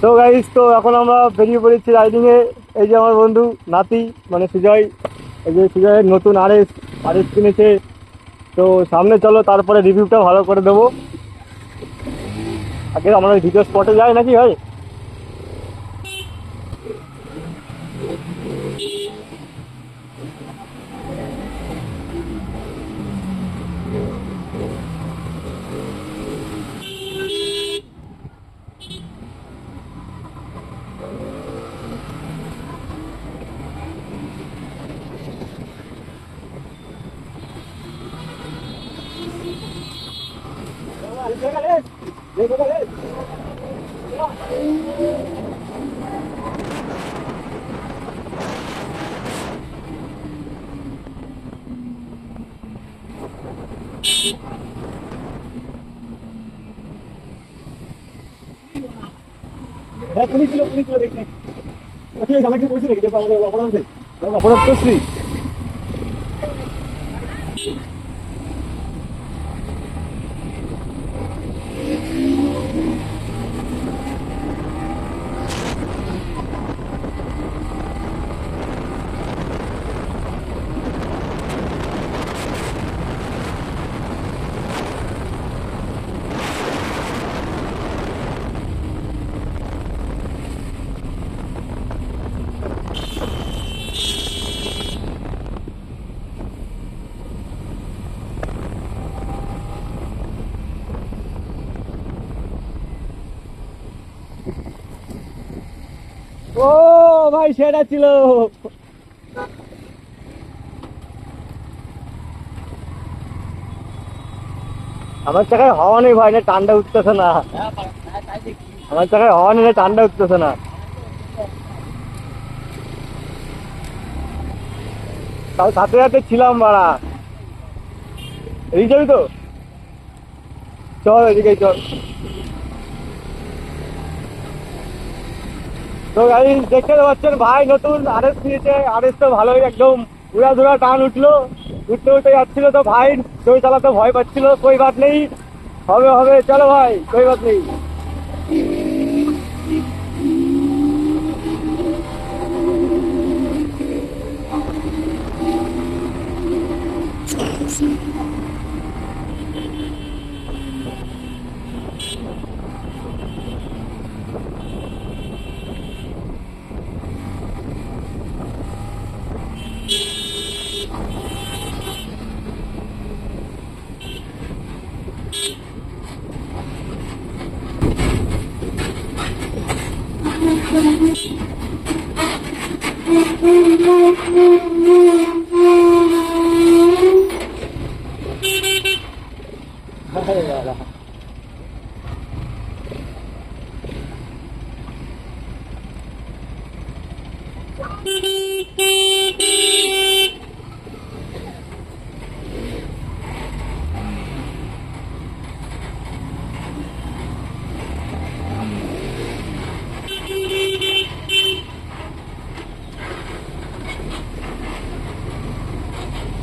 তো গাইস, তো এখন আমরা বেরিয়ে পড়েছি রাইডিং এ। এই যে আমার বন্ধু নাতি মানে সুজয়, এই যে সুজয়ের নতুন আরএস আরএস কিনেছে। তো সামনে চলো, তারপরে রিভিউটা ভালো করে দেবো। আগে আমরা ভিডিও স্পটে যাই নাকি ভাই? হ্যাঁ, পুলিশ ছিল দেখি। আমাকে বলছি নাকি যে অপরাধ অপরাধ করছি? ও ভাই, সেটা ছিল। আমার চাকায় হাওয়া নেই ভাই, না ঠান্ডা উঠতেছে না। আমার চাকায় হাওয়া নেই, না ঠান্ডা উঠতেছে না। তাও সাথে সাথে ছিলাম বাড়া। এদিকে যাবি তো? চল এদিকে চল। তো গাড়ি দেখতে পাচ্ছেন ভাই, নতুন আরএস নিয়েছে। আরএস তো ভালোই, একদম উড়া ধুরা টান উঠলো। উঠতে উঠতে যাচ্ছিল, তো ভাই দই চালাতে ভয় পাচ্ছিল। কই বাত নেই, হবে হবে, চলো ভাই, কই বাত নেই।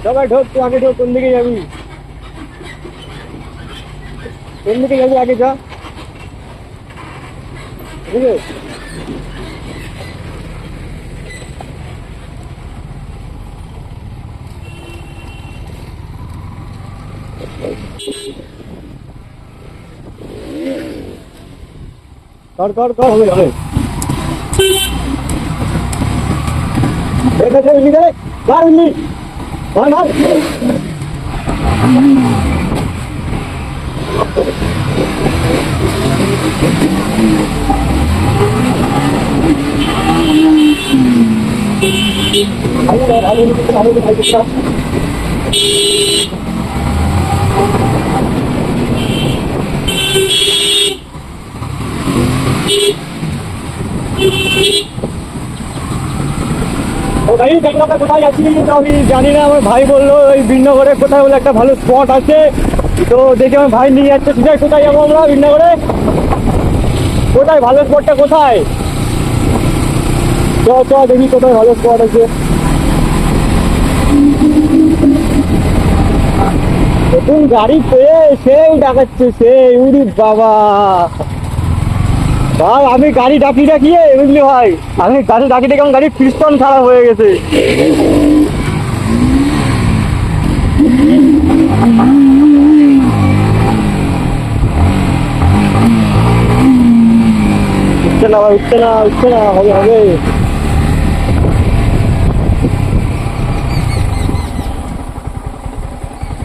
সবাই ঢোক, তুই আগে ঢোক। কোন দিকে যাবি? কোন দিকে যাবি আগে যা, ঠিক আছে? কর কর কর, হবে হবে। ঠিক আছে, উঠলি রে, বার উঠলি, ভাই ভাই। কোথায় যাচ্ছি আমি জানি না। আমার ভাই বললো ওই বিনগরে কোথায় বলে একটা ভালো স্পট আছে। তো দেখি আমার ভাই নিয়ে যাচ্ছে। কোথায় কোথায় যাবো আমরা বিনগরে? কোথায় ভালো স্পটটা কোথায়? চ চ দেখি কোথায় ভালো স্পট আছে। নতুন গাড়ি পেয়ে সেই ডাকাচ্ছে সেই উরি বাবা ভাই আমি গাড়ি ডাকিয়ে বুঝলি ভাই আমি গাড়ি ডাকি আমার গাড়ির পিস্টন খারাপ হয়ে গেছে উঠছে না ভাই উঠছে না হবে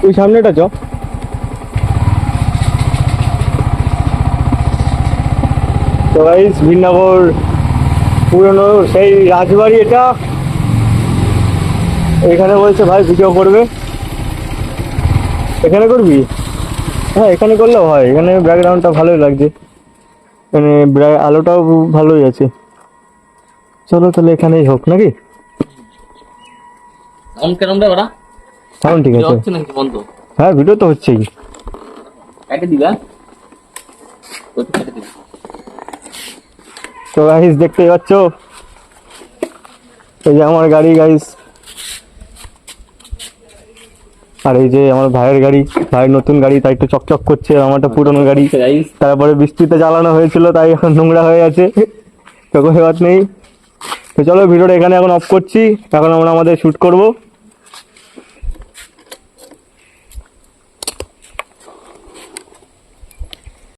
ওই সামনেটা চ তো গাইস ভিন্নগর পুরনো সেই রাজবাড়ি এটা এখানে বলছে ভাই ভিডিও করবে এখানে করবি হ্যাঁ এখানে করলেও হয় এখানে ব্যাকগ্রাউন্ডটা ভালোই লাগছে মানে আলোটাও ভালোই আছে চলো তাহলে এখানেই হোক নাকি সাউন্ড কেমন রে ওরা সাউন্ড ঠিক আছে হচ্ছে নাকি বন্ধ হ্যাঁ ভিডিও তো হচ্ছেই কেটে দিবা ওটা কেটে দিবা তো গাইস দেখতেই পাচ্ছ এই যে আমার গাড়ি গাইস আর এই যে আমার ভাইয়ের গাড়ি ভাইয়ের নতুন গাড়ি তাই একটু চকচক করছে আমারটা পুরনো গাড়ি গাইস তারপরে বৃষ্টিতে জ্বালানো হয়েছিল তাই এখন নোংরা হয়ে আছে তো কোনো ব্যাপার নেই তো চলো ভিডিওটা এখানে এখন অফ করছি এখন আমরা আমাদের শ্যুট করবো